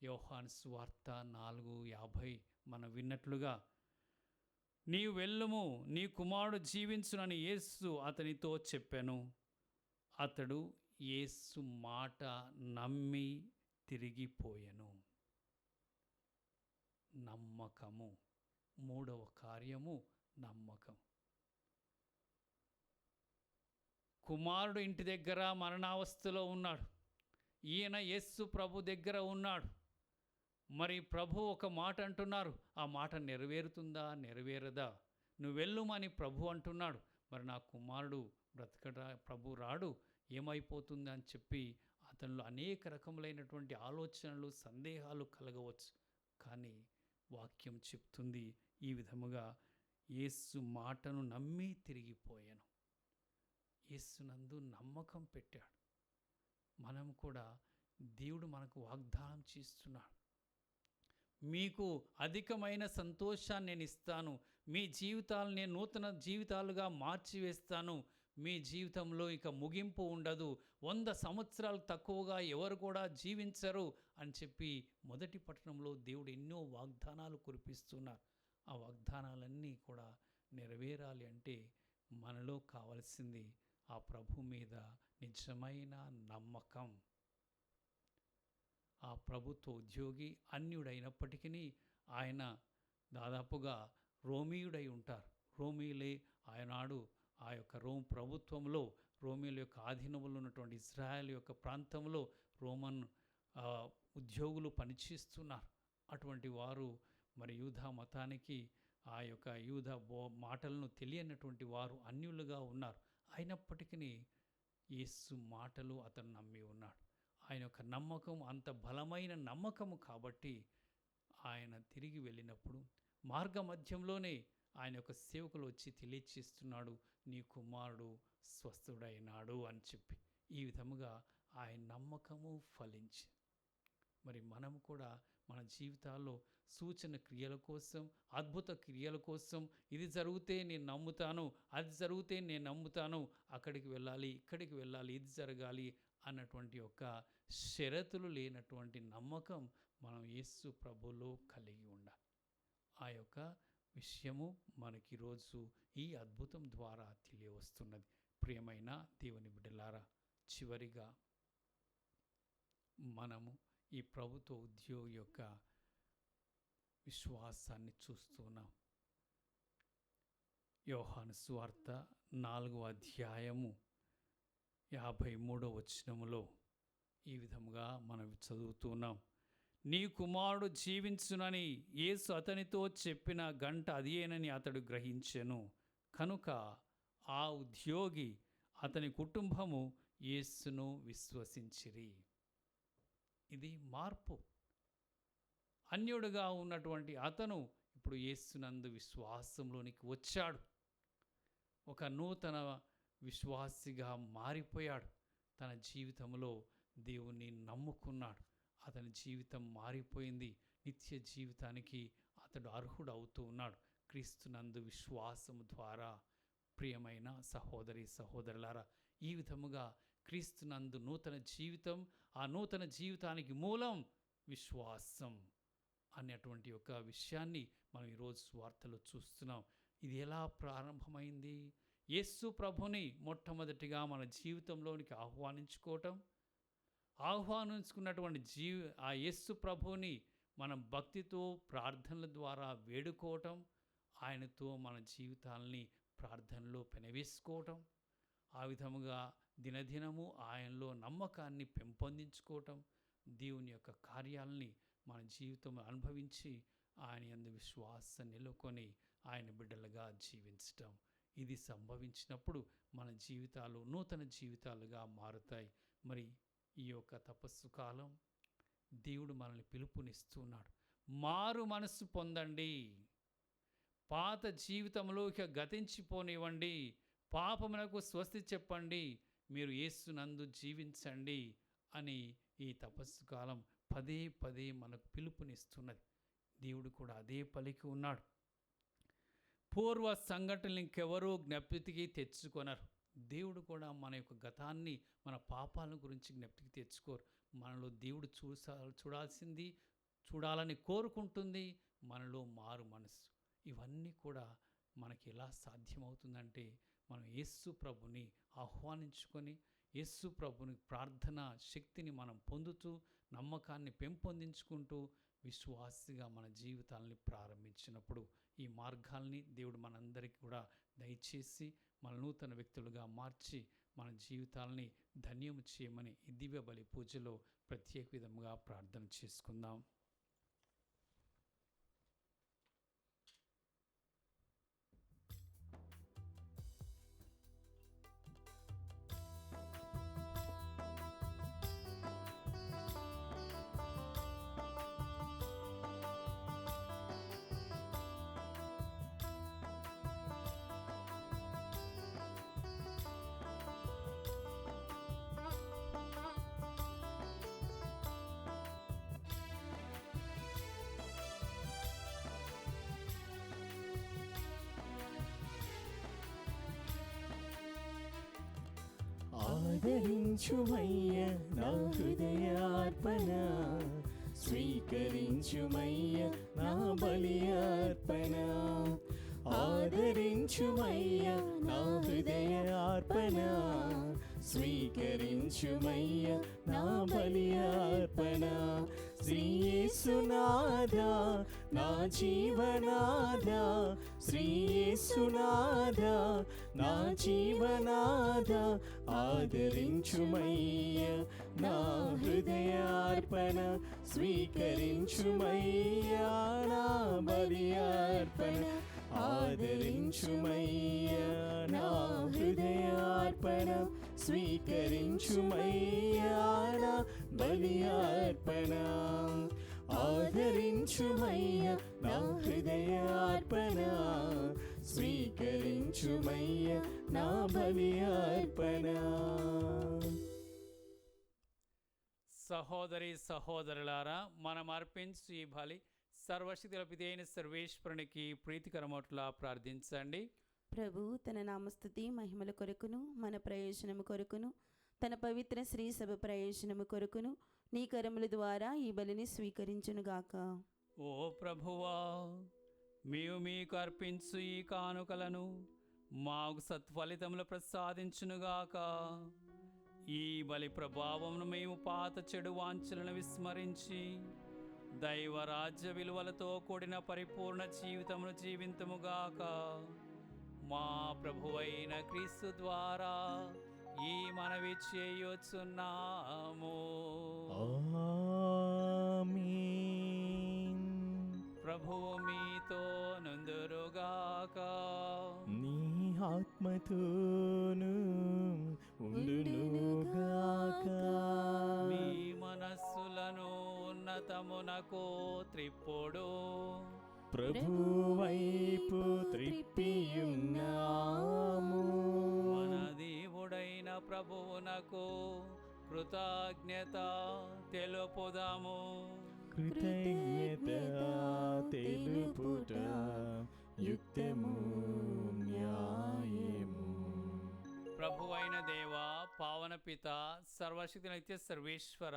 యోహాను సువార్త 4:50 మనం విన్నట్లుగా, నీవు వెళ్ళుము, నీ కుమారుడు జీవించునని యేసు అతనితో చెప్పెను. అతడు యేసు మాట నమ్మి తిరిగిపోయెను. నమ్మకము. మూడవ కార్యము నమ్మకం. కుమారుడు ఇంటి దగ్గర మరణావస్థలో ఉన్నాడు. ఈయన యేసు ప్రభు దగ్గర ఉన్నాడు. మరి ప్రభు ఒక మాట అంటున్నారు, ఆ మాట నెరవేరుతుందా నెరవేరదా? నువ్వు వెళ్ళుమని ప్రభు అంటున్నాడు. మరి నా కుమారుడు బ్రతకడా, ప్రభు రాడు, ఏమైపోతుంది అని చెప్పి అతనిలో అనేక రకములైనటువంటి ఆలోచనలు, సందేహాలు కలగవచ్చు. కానీ వాక్యం చెప్తుంది ఈ విధముగా, యేసు మాటను నమ్మి తిరిగిపోయాను. యేసునందు నమ్మకం పెట్టాడు. మనం కూడా దేవుడు మనకు వాగ్దానం చేస్తున్నాడు, మీకు అధికమైన సంతోషాన్ని నేను ఇస్తాను, మీ జీవితాలు నేను నూతన జీవితాలుగా మార్చివేస్తాను, మీ జీవితంలో ఇక ముగింపు ఉండదు, 100 సంవత్సరాలు తక్కువగా ఎవరు కూడా జీవించరు అని చెప్పి మొదటి పట్టణంలో దేవుడు ఎన్నో వాగ్దానాలు కురిపిస్తున్నారు. ఆ వాగ్దానాలన్నీ కూడా నెరవేరాలి అంటే మనలో కావలసింది ఆ ప్రభు మీద నిజమైన నమ్మకం. ఆ ప్రభుత్వ ఉద్యోగి అన్యుడైనప్పటికీ ఆయన దాదాపుగా రోమీయుడై ఉంటారు. రోమీయులే ఆయనాడు ఆ యొక్క రోమ్ ప్రభుత్వంలో, రోమీయుల యొక్క ఆధీనంలో ఉన్నటువంటి ఇజ్రాయెల్ యొక్క ప్రాంతంలో రోమన్ ఉద్యోగులు పనిచేస్తున్నారు. అటువంటి వారు మరి యూదా మతానికి, ఆ యొక్క యూదా మాటలను తెలియనటువంటి వారు అన్యులుగా ఉన్నారు. అయినప్పటికీ యేసు మాటలు అతను నమ్మి ఉన్నాడు. ఆయన యొక్క నమ్మకం అంత బలమైన నమ్మకము కాబట్టి ఆయన తిరిగి వెళ్ళినప్పుడు మార్గ మధ్యంలోనే ఆయన యొక్క సేవకులు వచ్చి తెలియచేస్తున్నాడు, నీ కుమారుడు స్వస్థుడైనాడు అని చెప్పి. ఈ విధముగా ఆయన నమ్మకము ఫలించి, మరి మనం కూడా మన జీవితాల్లో సూచన క్రియల కోసం, అద్భుత క్రియల కోసం, ఇది జరిగితే నేను నమ్ముతాను, అది జరిగితే నేను నమ్ముతాను, అక్కడికి వెళ్ళాలి, ఇక్కడికి వెళ్ళాలి, ఇది జరగాలి అన్నటువంటి యొక్క షరతులు లేనటువంటి నమ్మకం మనం యేసు ప్రభులో కలిగి ఉండాలి. ఆ యొక్క విషయము మనకి ఈరోజు ఈ అద్భుతం ద్వారా తెలియవస్తున్నది. ప్రియమైన దేవుని బిడ్డలారా, చివరిగా మనము ఈ ప్రభుత్వ ఉద్యోగి యొక్క విశ్వాసాన్ని చూస్తున్నాం. యోహాను సువార్త 4వ అధ్యాయము 53వ వచనములో ఈ విధముగా మనం చదువుతున్నాం, నీ కుమారుడు జీవించునని యేసు అతనితో చెప్పిన గంట అదేనని అతడు గ్రహించెను. కనుక ఆ ఉద్యోగి అతని కుటుంబము యేసును విశ్వసించిరి. ఇది మార్పు. అన్యుడుగా ఉన్నటువంటి అతను ఇప్పుడు యేసునందు విశ్వాసంలోనికి వచ్చాడు. ఒక నూతన విశ్వాసిగా మారిపోయాడు. తన జీవితంలో దేవుణ్ణి నమ్ముకున్నాడు. అతని జీవితం మారిపోయింది. నిత్య జీవితానికి అతడు అర్హుడు అవుతూ ఉన్నాడు. క్రీస్తునందు విశ్వాసము ద్వారా ప్రియమైన సహోదరి సహోదరులారా, ఈ విధముగా క్రీస్తునందు నూతన జీవితం, ఆ నూతన జీవితానికి మూలం విశ్వాసం అనేటువంటి ఒక విషయాన్ని మనం ఈరోజు వార్తలో చూస్తున్నాం. ఇది ఎలా ప్రారంభమైంది? యేసు ప్రభుని మొట్టమొదటిగా మన జీవితంలోనికి ఆహ్వానించుకున్నటువంటి ఆ యేసు ప్రభుని మనం భక్తితో ప్రార్థనల ద్వారా వేడుకోవటం, ఆయనతో మన జీవితాల్ని ప్రార్థనలో పెనవేసుకోవటం, ఆ విధముగా దినదినము ఆయనలో నమ్మకాన్ని పెంపొందించుకోవటం, దేవుని యొక్క కార్యాలని మన జీవితంలో అనుభవించి ఆయన యందు విశ్వాసం నిలుకొని ఆయన బిడ్డలుగా జీవించటం. ఇది సంభవించినప్పుడు మన జీవితాలు నూతన జీవితాలుగా మారుతాయి. మరి ఈ యొక్క తపస్సు కాలం దేవుడు మనల్ని పిలుపునిస్తున్నాడు. మారు మనస్సు పొందండి, పాత జీవితంలో ఇక గతించిపోనివ్వండి, పాపమునకు స్వస్తి చెప్పండి, మీరు యేసునందు జీవించండి అని ఈ తపస్సు కాలం పదే పదే మనకు పిలుపునిస్తున్నది. దేవుడు కూడా అదే పలికి ఉన్నాడు. పూర్వ సంఘటనలు ఇంకెవరూ జ్ఞప్తికి తెచ్చుకొనరు. దేవుడు కూడా మన యొక్క గతాన్ని, మన పాపాల గురించి జ్ఞప్తికి తెచ్చుకోరు. మనలో దేవుడు చూడాలని కోరుకుంటుంది మనలో మారు మనసు. ఇవన్నీ కూడా మనకి ఎలా సాధ్యమవుతుందంటే, మనం యేసు ప్రభుని ఆహ్వానించుకొని యేసు ప్రభుని ప్రార్థన శక్తిని మనం పొందుతూ, నమ్మకాన్ని పెంపొందించుకుంటూ, విశ్వాసిగా మన జీవితాలని ప్రారంభించినప్పుడు ఈ మార్గాల్ని దేవుడు మనందరికీ కూడా దయచేసి మన నూతన వ్యక్తులుగా మార్చి మన జీవితాలని ధన్యము చేయమని ఈ దివ్య బలి పూజలో ప్రత్యేక విధంగా ప్రార్థన చేసుకుందాం. ఆదరించుమయ్య నా హృదయార్పణ, స్వీకరించుమయ్య నా బలి అర్పణ. ఆదరించుమయ్య నా హృదయార్పణ, స్వీకరించుమయ్య నా బలి అర్పణ. శ్రీ యేసునాథా నా జీవనాథా, శ్రీ యేసునాథా నా జీవనాథా, ఆదరించుమయ్య నా హృదయార్పణ, స్వీకరించుమయ్య నా బలి అర్పణ. ఆదరించుమయ్య నా హృదయార్పణ, స్వీకరించుమయ్య నా బలి అర్పణ. ఆదరించుమయ్య నా హృదయార్పణ, స్వీకరించుమయ్య నా బలి అర్పణ. సహోదరి సహోదరులారా, మనం అర్పించు ఈ బలి సర్వశక్తుల పితైన సర్వేశ్వరునికి ప్రీతికరమట్లా ప్రార్థించండి. ప్రభు తన నామస్తుతి మహిమల కొరకును, మన ప్రయోజనము కొరకును, తన పవిత్ర శ్రీ సభ ప్రయోజనము కొరకును నీ కరముల ద్వారా ఈ బలిని స్వీకరించునుగాక. ఓ ప్రభువా, మేము మీకు అర్పించు ఈ కానుకలను మాకు సత్ఫలితములు ప్రసాదించునుగాక. ఈ బలి ప్రభావమును మేము పాత చెడు వాంఛలను విస్మరించి దైవ రాజ్య విలువలతో కూడిన పరిపూర్ణ జీవితమును జీవింతుముగాక. మా ప్రభువైన క్రీస్తు ద్వారా ఈ మనవి చేయుచున్నాము. ఆమేన్. ప్రభువు మీతో నుందురుగాక. నీ ఆత్మతోను ఉండునుగాక. మీ మనస్సులను ఉన్నతమునకు త్రిప్పుడు ప్రభు వైపు త్రిప్పియున్నాము. మన దేవుడైన ప్రభువునకు కృతజ్ఞత తెలుపుదాము. కృతజ్ఞత తెలుపుదాము. సర్వశక్తి నిత్య సర్వేశ్వర,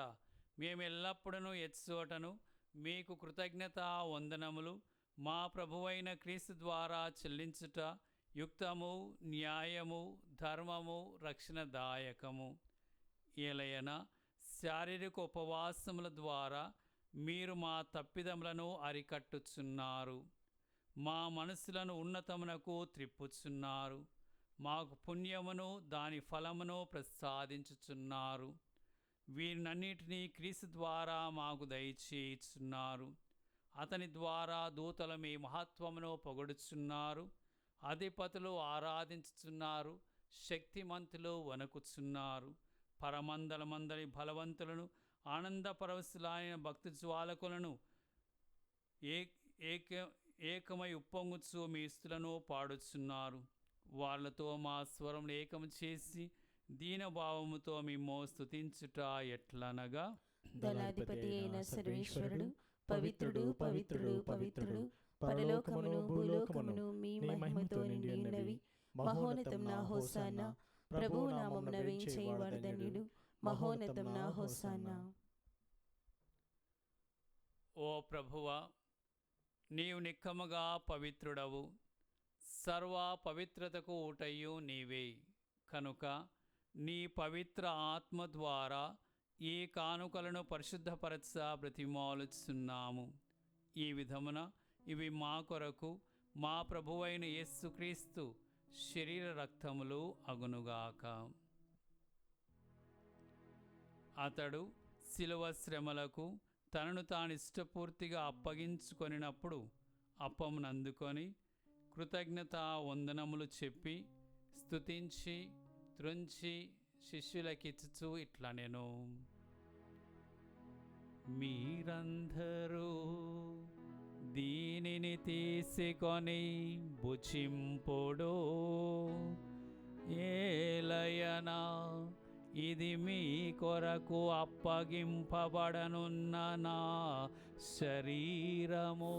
మేము ఎల్లప్పుడూ ఎచ్చోటను మీకు కృతజ్ఞత వందనములు మా ప్రభువైన క్రీస్తు ద్వారా చెల్లించుట యుక్తము, న్యాయము, ధర్మము, రక్షణదాయకము. ఏలయన శారీరక ఉపవాసముల ద్వారా మీరు మా తప్పిదములను అరికట్టుచున్నారు, మా మనసులను ఉన్నతమునకు త్రిప్పుచున్నారు, మాకు పుణ్యమును దాని ఫలమును ప్రసాదించుచున్నారు. వీరినన్నిటినీ క్రీస్తు ద్వారా మాకు దయచేయుచున్నారు. అతని ద్వారా దూతలు మీ మహత్వమును పొగడుచున్నారు, అధిపతులు ఆరాధించుచున్నారు, శక్తిమంతులు వణకుచున్నారు. పరమందలమందలి బలవంతులను ఆనందపరవశులైన భక్తి జ్వాలకులను ఏకమై ఉప్పొంగుచు మీ స్తులను పాడుచున్నారు. వాళ్ళతో మా స్వరం ఏకము చేసి దీనభావముతో మిమ్మో స్తుతించుట ఎట్లనగా, దళాధిపతి అయిన సర్వేశ్వరుడు పవిత్రుడు పవిత్రుడు పవిత్రుడు, పరలోకమును భూలోకమును మీ మహిమతో నిండి ఉన్నవి. మహోన్నతం నా హోసానా, ప్రభువు నామమున వేంచేయవాడధన్యుడు, మహోన్నతం నా హోసానా. ఓ ప్రభువా, నీవు నిక్కముగా పవిత్రుడవు, సర్వ పవిత్రతకు ఊటయు నీవే. కనుక నీ పవిత్ర ఆత్మ ద్వారా ఈ కానుకలను పరిశుద్ధపరచ బ్రతిమాలుచున్నాము. ఈ విధమున ఇవి మా కొరకు మా ప్రభువైన యేసుక్రీస్తు శరీర రక్తములు అగునుగాక. అతడు శిలువ శ్రమలకు తనను తాను ఇష్టపూర్తిగా అప్పగించుకొనినప్పుడు అప్పమునందుకొని కృతజ్ఞతా వందనములు చెప్పి స్తుతించి త్రుంచి శిష్యులకిచ్చుచు ఇట్లనెను, మీరందరూ దీనిని తీసుకొని భుజింపుడు, ఏలయనా ఇది మీ కొరకు అప్పగింపబడనున్న నా శరీరము.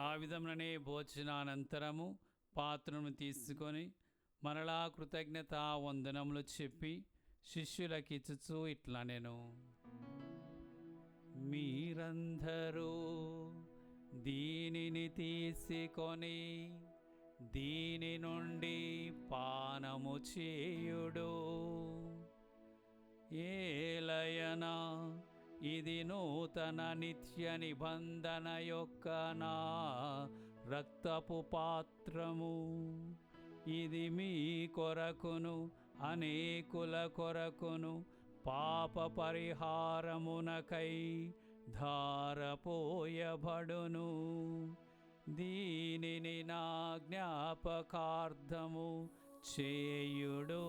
ఆ విధముననే భోజనానంతరము పాత్రను తీసుకొని మరలా కృతజ్ఞతా వందనములు చెప్పి శిష్యులకిచ్చుచు ఇట్లనెను, మీరందరూ దీనిని తీసుకొని దీని నుండి పానము చేయుడు, ఏలయనా ఇది నూతన నిత్య నిబంధన యొక్క నా రక్తపు పాత్రము. ఇది మీ కొరకును అనేకుల కొరకును పాప పరిహారమునకై ధారపోయబడును. దీనిని నా జ్ఞాపకార్థము చేయుడు.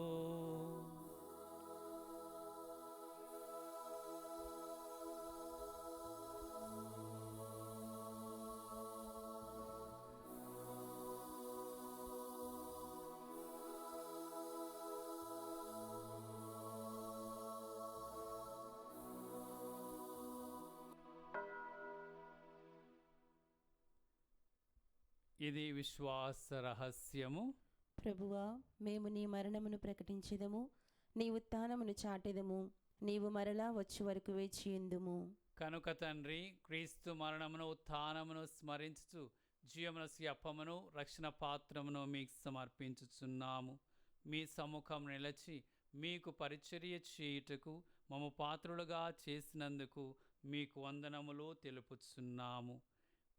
ఇది విశ్వాస రహస్యము. ప్రభువా, మేము నీ మరణమును ప్రకటించెదము, నీ ఉత్థానమును చాటెదము, నీవు మరలా వచ్చి వరకు వేచియుందుము. కనుక తండ్రి, క్రీస్తు మరణమును ఉత్థానమును స్మరించుచు జీవమునసి అప్పమును రక్షణ పాత్రమును మీకు సమర్పించుచున్నాము. మీ సముఖం నిలచి మీకు పరిచర్య చేయుటకు మమ్ము పాత్రులుగా చేసినందుకు మీకు వందనములు తెలుపుచున్నాము.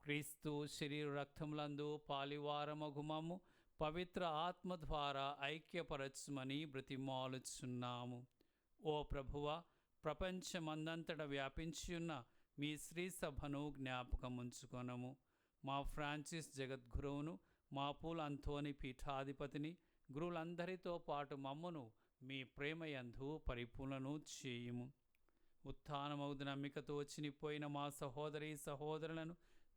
క్రీస్తు శరీర రక్తములందు పాలివారమగుమము పవిత్ర ఆత్మ ద్వారా ఐక్యపరచుమని బ్రతిమాలుచున్నాము. ఓ ప్రభువా, ప్రపంచమందంతట వ్యాపించియున్న మీ శ్రీ సభను జ్ఞాపకముంచుకొనము. మా ఫ్రాన్సిస్ జగద్గురువును, మా పూల అంతోని పీఠాధిపతిని, గురువులందరితో పాటు మమ్మును మీ ప్రేమయందు పరిపూర్ణను చేయుము. ఉత్థానమౌదు నమ్మికతో చనిపోయిన మా సహోదరి సహోదరులను,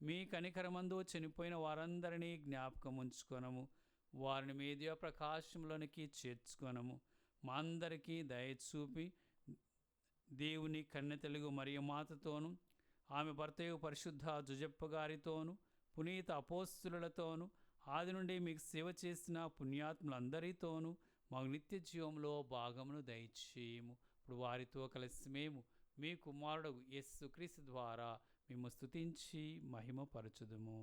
మీ కనికరమందు చనిపోయిన వారందరినీ జ్ఞాపకముంచుకొనము. వారిని మీ దివ్య ప్రకాశంలోనికి చేర్చుకొనము. మా అందరికీ దయచూపి దేవుని కన్నె తెలుగు మరియ మాతతోను, ఆమె భర్తయు పరిశుద్ధ జుజప్ప గారితోను, పునీత అపోస్తులతోను, ఆది నుండి మీకు సేవ చేసిన పుణ్యాత్ములందరితోనూ మాకు నిత్య జీవంలో భాగమును దయచేయము. ఇప్పుడు వారితో కలిసి మేము మీ కుమారుడు యేసుక్రీస్తు ద్వారా మేము స్తుతించి మహిమపరచుదుము.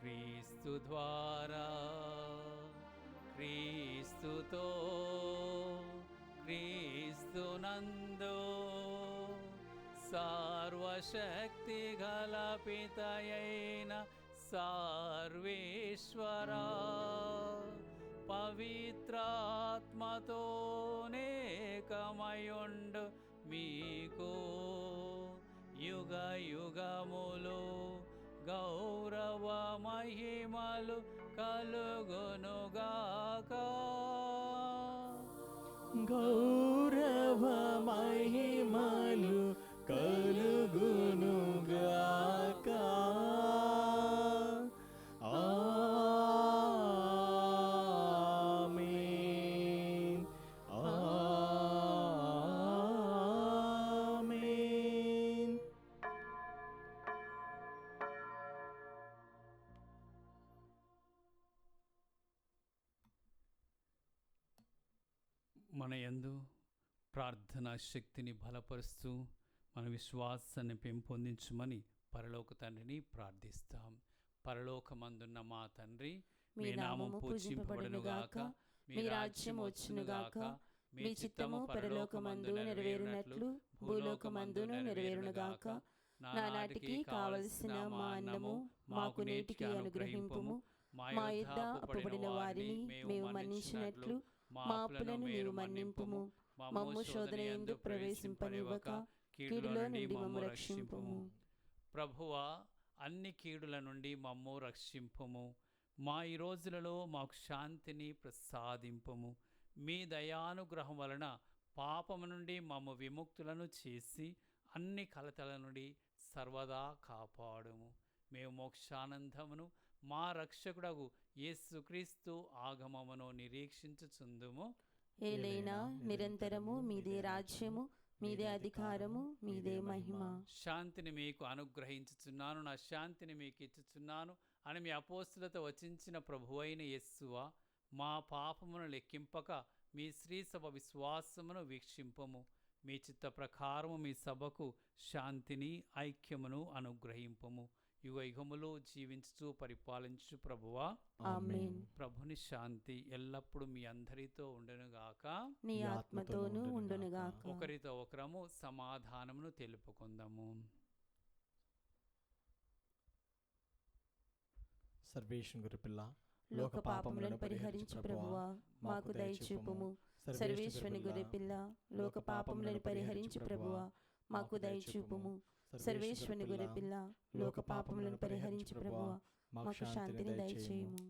క్రీస్తు ద్వారా, క్రీస్తుతో, క్రీస్తునందు సర్వశక్తి గల పితయైన సర్వేశ్వరా, పవిత్రాత్మతోనేకమయుండు మీకు యుగ యుగములు గౌరవ మహిమలు కలుగునుగాక. గౌరవ మహిమలు కలుగునుగాక. ఆమేన్. ఆమేన్. మన యందు ప్రార్థనా శక్తిని బలపరుస్తూ మన విశ్వాసాన్ని పెంపొందించమని పరలోక తండ్రిని ప్రార్థిస్తాం. పరలోకమందున్న మా తండ్రి, మీ నామం పూజింపబడునుగాక, మీ రాజ్యం వచ్చునుగాక, మీ చిత్తము పరలోకమందు నెరవేరునట్లు భూలోకమందును నెరవేరునుగాక. నానాటికి కావలసిన మా అన్నము మాకు నేటికి అనుగ్రహింపుము. మా యొద్ద అప్పుబడిన వారిని మేము మన్నించినట్లు మా అప్పులను నీవు మన్నింపుము. మమ్ము శోధన యందు ప్రవేశింపనివ్వక కీడులో నుండి మమ్ము రక్షింపుము. ప్రభువా, అన్ని కీడుల నుండి మమ్ము రక్షింపుము. మా ఈ రోజులలో మాకు శాంతిని ప్రసాదింపుము. మీ దయానుగ్రహం వలన పాపము నుండి మమ్ము విముక్తులను చేసి అన్ని కలతల నుండి సర్వదా కాపాడుము. మేము మోక్షానందమును మా రక్షకుడగు యేసుక్రీస్తు ఆగమమును నిరీక్షించుచుందుము. ఏలైనా నిరంతరము మీదే రాజ్యము, మీదే అధికారము, మీదే మహిమ. శాంతిని మీకు అనుగ్రహించుచున్నాను, నా శాంతిని మీకు ఇచ్చుచున్నాను అని మీ అపోస్తులతో వచించిన ప్రభువైన యేసువా, మా పాపమును లెక్కింపక మీ శ్రీసభ విశ్వాసమును వీక్షింపము. మీ చిత్త ప్రకారము మీ సభకు శాంతిని ఐక్యమును అనుగ్రహింపము. యుగ యుగములు జీవించుచు పరిపాలించు ప్రభువా, ఆమేన్. ప్రభుని శాంతి ఎల్లప్పుడూ మీ అందరితో ఉండునుగాక, నీ ఆత్మతోనూ ఉండునుగాక. ఒకరితో ఒకరము సమాధానమును తెలుపుకుందాము. సర్వేశ్వరుని గొర్రెపిల్ల, లోక పాపములను పరిహరించు ప్రభువా, మాకు దయచూపుము. సర్వేశ్వరుని గొర్రెపిల్ల, లోక పాపములను పరిహరించు ప్రభువా, మాకు దయచూపుము. సర్వేశ్వరుని గొర్రెపిల్ల, లోక పాపములను పరిహరించు ప్రభువా, మాకు శాంతిని దయచేయుము.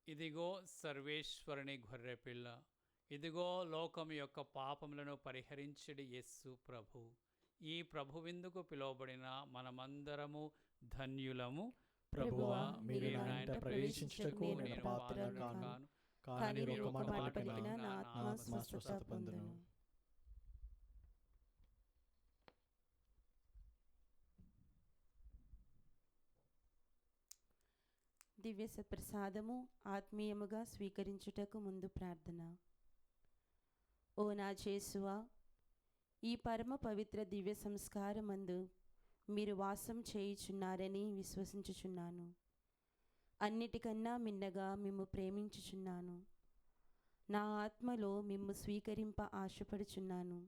ఇదిగో సర్వేశ్వరుని గొర్రెపిల్ల, ఇదిగో లోకం యొక్క పాపములను పరిహరించడి యేసు ప్రభు. ఈ ప్రభు విందుకు పిలువబడిన మనమందరము ధన్యులము. ప్రభువా, మీరు నా ఇంట ప్రవేశించుటకు నేను పాత్రను కాను, కానీ మీరు ఒక ఒక మాట మాట పలికినా పలికినా నా నా ఆత్మ ఆత్మ స్వస్థత పొందును. దివ్య సప్రసాదము ఆత్మీయముగా స్వీకరించుటకు ముందు ప్రార్థన. ఓ నా యేసువా, ఈ పరమ పవిత్ర దివ్య సంస్కారమందు మీరు వాసం చేయుచున్నారని విశ్వసించుచున్నాను. అన్నిటికన్నా మిన్నగా మిమ్ము ప్రేమించుచున్నాను. నా ఆత్మలో మిమ్ము స్వీకరింప ఆశపడుచున్నాను.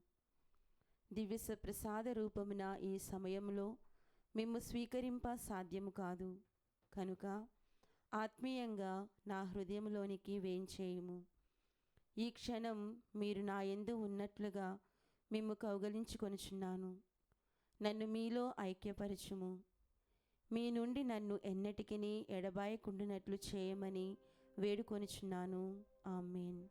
దివ్య సప్రసాద రూపమున ఈ సమయంలో మిమ్ము స్వీకరింప సాధ్యము కాదు కనుక ఆత్మీయంగా నా హృదయంలోనికి వేంచేయుము. ఈ క్షణం మీరు నా యందు ఉన్నట్లుగా మిమ్ము కౌగలించుకొనుచున్నాను. నన్ను మీలో ఐక్యపరచుము. మీ నుండి నన్ను ఎన్నటికిని ఎడబాయకుండునట్లు చేయమని వేడుకొనుచున్నాను. ఆమేన్.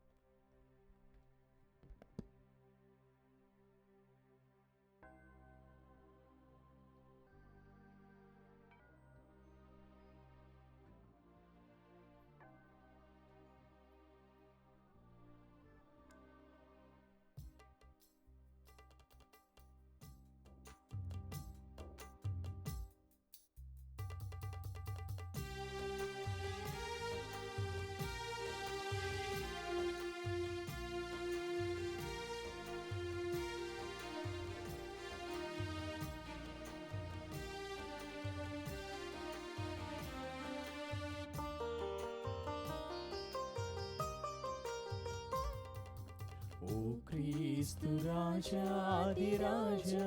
ఓ క్రీస్తు రాజాదిరాజా,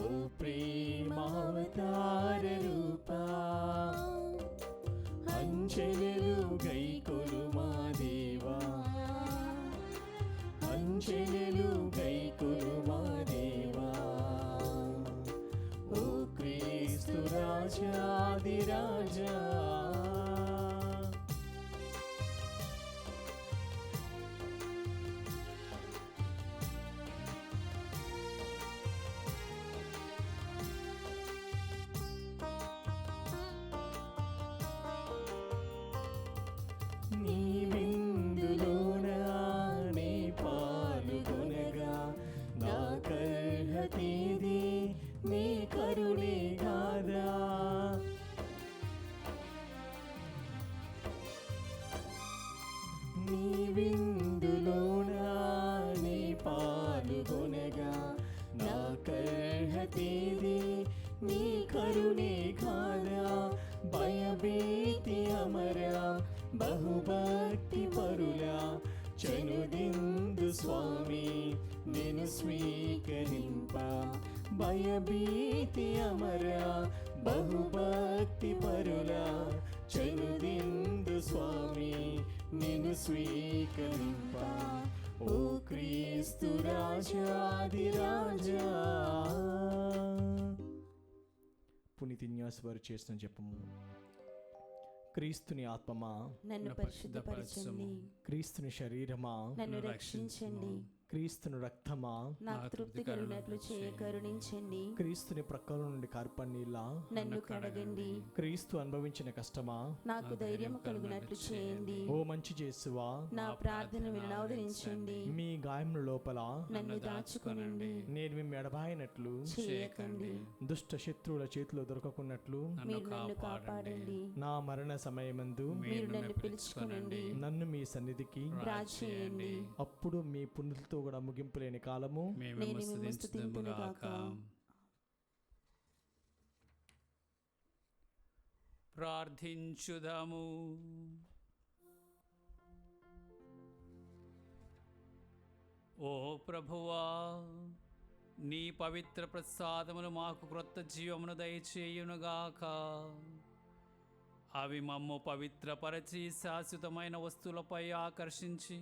ఓ ప్రేమావతార రూపా, అంచెలు గైకొను మా దేవా, అంచెలు గైకొను మా దేవా. ఓ క్రీస్తు రాజాదిరాజా, నీ విందులోన నీ పాల్గొనగా నా కర్హతేది నీ కరుణే గాదా. నీ విందులోన నీ పాల్గొనగా నా కర్హతేది నీ కరుణే గాదా. భయభీతి అమరా బహుభక్తి పరులా చనుదిందు స్వామి నేను స్వీకరింప. భయభీతి అమరా బహుభక్తి పరులా చనుదిందు స్వామి నేను స్వీకరింప. ఓ క్రీస్తు రాజాదిరాజా. పునీతిన్యాస్ వారు చేసిన జపము. క్రీస్తుని ఆత్మమా నన్ను పరిశుద్ధపరచండి. క్రీస్తుని శరీరమా నన్ను రక్షించండి. క్రీస్తుని రక్తమా నాకు తృప్తి కలిగినట్లు చేయ కరుణించండి. క్రీస్తుని ప్రక్కల నుండి కార్పన్నీళ్ళ నన్ను కడగండి. క్రీస్తు అనుభవించిన కష్టమా నాకు ధైర్యం కలుగునట్లు చేయండి. ఓ మంచి యేసువా, నా ప్రార్థన వినవదరించండి. మీ గాయముల లోపల నన్ను దాచుకొనండి. నేను మేము ఎడబాయినట్లు చేయకండి. దుష్ట శత్రువుల చేతిలో దొరకకున్నట్లు మీరు నన్ను కాపాడండి. నా మరణ సమయమందు మీరు నన్ను పిలుచుకొనండి. నన్ను మీ సన్నిధికి రాచేయండి. అప్పుడు మీ పుణ్యులతో కూడా ముగింపు లేని కాలము నేను మిమ్ము స్తుతింతునుగాక. ప్రార్థించుదాము. ఓ ప్రభువా, నీ పవిత్ర ప్రసాదములు మాకు క్రొత్త జీవమును దయచేయునుగాక. అవి మమ్ము పవిత్రపరచి శాశ్వతమైన వస్తువులపై ఆకర్షించి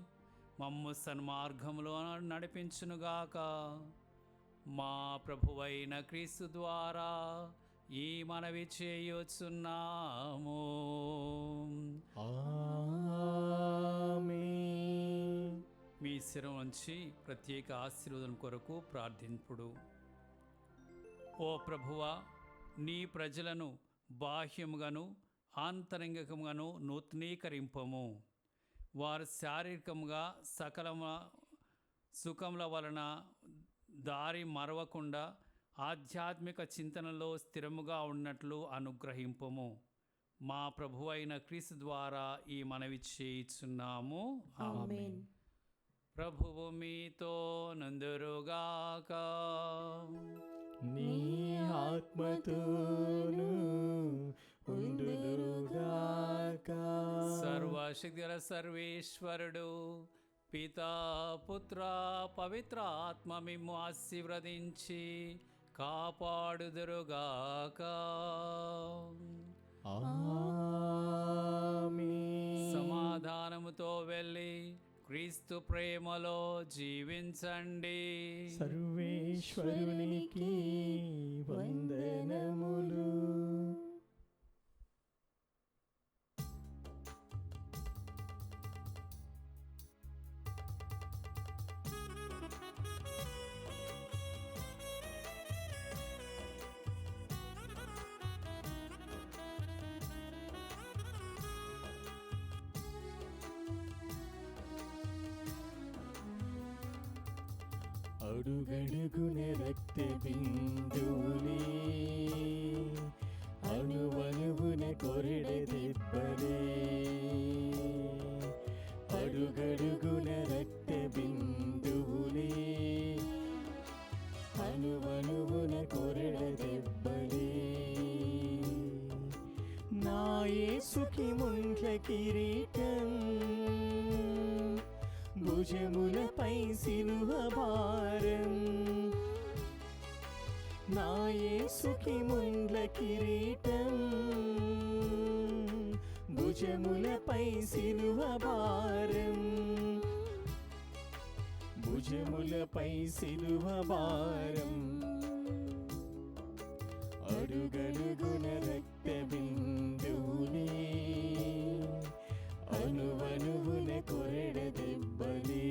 మమ్ము సన్మార్గములో నడిపించునుగాక. మా ప్రభువైన క్రీస్తు ద్వారా ఈ మనవి చేయుచున్నాము. ఆమేన్. మీ శిరం నుంచి ప్రత్యేక ఆశీర్వాదం కొరకు ప్రార్థింపుడు. ఓ ప్రభువా, నీ ప్రజలను బాహ్యముగాను ఆంతరంగికముగాను నూతనీకరింపము. వారు శారీరకంగా సకల సుఖముల వలన దారి మరవకుండా ఆధ్యాత్మిక చింతనలో స్థిరముగా ఉన్నట్లు అనుగ్రహింపము. మా ప్రభువైన క్రీస్తు ద్వారా ఈ మనవి చేయుచున్నాము. ఆమేన్. ప్రభువు మీతో నందురుగాక. నీ ఆత్మతోను ఉండుదురుగాక. సర్వశక్తిగల సర్వేశ్వరుడు పితా పుత్ర పవిత్ర ఆత్మ మిమ్ము ఆశీర్వదించి కాపాడుదురుగాక. ఆమేన్. సమాధానము నాతో వెళ్ళి క్రీస్తు ప్రేమలో జీవించండి. సర్వేశ్వరునికి వందనములు. అడుగడుగున రక్త బిందువులే, అణువణువున కొరడ దెబ్బలే. అడుగడుగున రక్త బిందువులే, అణువణువున కొరడ దెబ్బలే. నా యేసుకి ముండ్ల కిరీటం, భుజములపై సిలువ భారం. నా యేసుకి ముండ్ల కిరీటం, భుజములపై సిలువ భారం. భుజములపై సిలువ భారం. అడుగడుగున రక్త బిందువులే, అణువణువున కొరడ దెబ్బలే.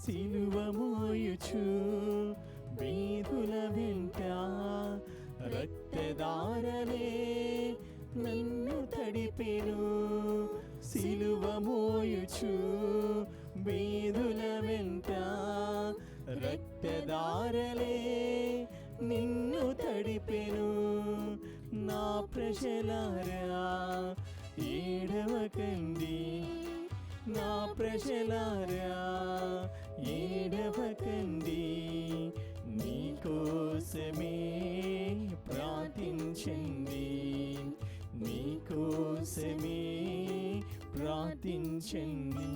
సిలువ మోయుచు వీధుల వెంట రక్తధారలే నన్ను తడిపెను. సిలువ మోయుచు వీధుల వెంట రక్తధారలే నిన్ను తడిపెను. నా ప్రజలారా ఏడవకండి, నా ప్రజలారా ఏడవకండి. నీకోసమే ప్రార్థించండి, నీకోసమే ప్రార్థించండి.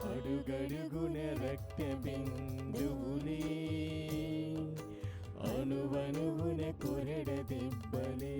అడుగడుగున రక్త బిందువులే, అణువణువున కొరడ దెబ్బలే.